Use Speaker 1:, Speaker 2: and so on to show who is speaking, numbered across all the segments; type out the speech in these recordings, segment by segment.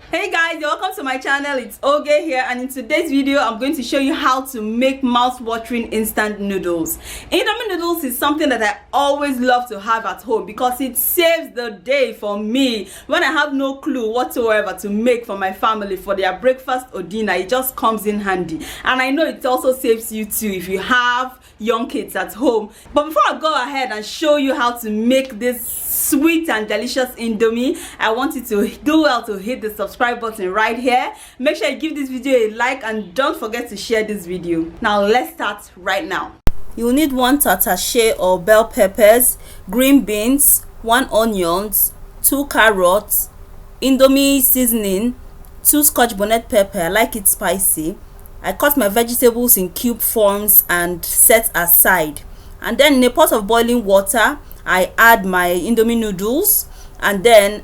Speaker 1: Hey guys, welcome to my channel. It's Oge here, and in today's video I'm going to show you how to make mouth-watering instant noodles. Indomie noodles is something that I always love to have at home because it saves the day for me when I have no clue whatsoever to make for my family for their breakfast or dinner. It just comes in handy, and I know it also saves you too if you have young kids at home. But before I go ahead and show you how to make this sweet and delicious Indomie, I want you to do well to hit the subscribe button right here. Make sure you give this video a like and don't forget to share this video. Now let's start right now. You'll need 1 tatashe or bell peppers, green beans, 1 onions, 2 carrots, Indomie seasoning, 2 scotch bonnet pepper. I like it spicy. I cut my vegetables in cube forms and set aside. And then in a pot of boiling water, I add my Indomie noodles, and then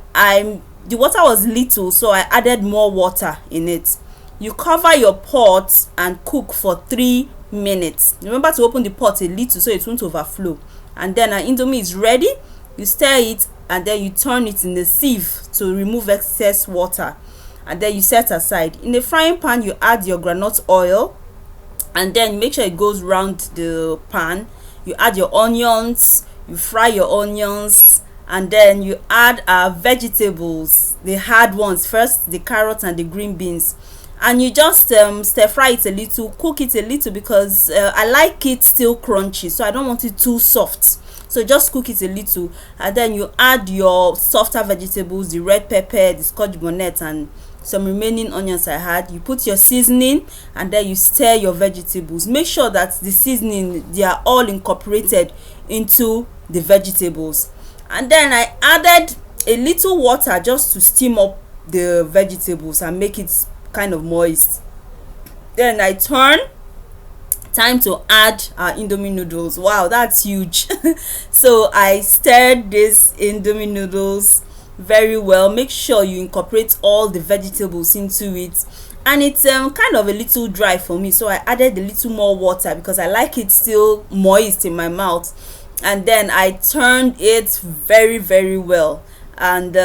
Speaker 1: the water was little, so I added more water in it. You cover your pot and cook for 3 minutes. Remember to open the pot a little so it won't overflow. And then our Indomie is ready. You stir it and then you turn it in the sieve to remove excess water. And then you set aside. In the frying pan, you add your groundnut oil, and then make sure it goes round the pan. You add your onions, you fry your onions, and then you add our vegetables, the hard ones first, the carrots and the green beans, and you just stir fry it a little, cook it a little, because I like it still crunchy, so I don't want it too soft. So just cook it a little, and then you add your softer vegetables, the red pepper, the scotch bonnet, and some remaining onions I had. You put your seasoning, and then you stir your vegetables. Make sure that the seasoning, they are all incorporated into the vegetables. And then I added a little water just to steam up the vegetables and make it kind of moist. Then I turn. Time to add our Indomie noodles. Wow, that's huge. So I stirred this Indomie noodles very well. Make sure you incorporate all the vegetables into it, and it's kind of a little dry for me, so I added a little more water because I like it still moist in my mouth. And then I turned it very well and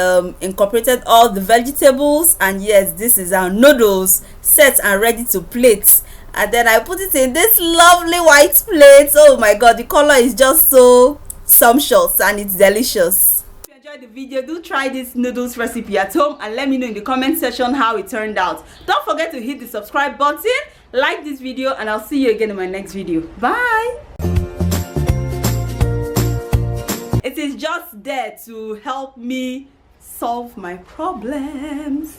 Speaker 1: incorporated all the vegetables, and yes, this is our noodles set and ready to plate. And then I put it in this lovely white plate. Oh my god, the color is just so sumptuous and it's delicious. If you enjoyed the video, do try this noodles recipe at home and let me know in the comment section how it turned out. Don't forget to hit the subscribe button, like this video, and I'll see you again in my next video. Bye. It is just there to help me solve my problems.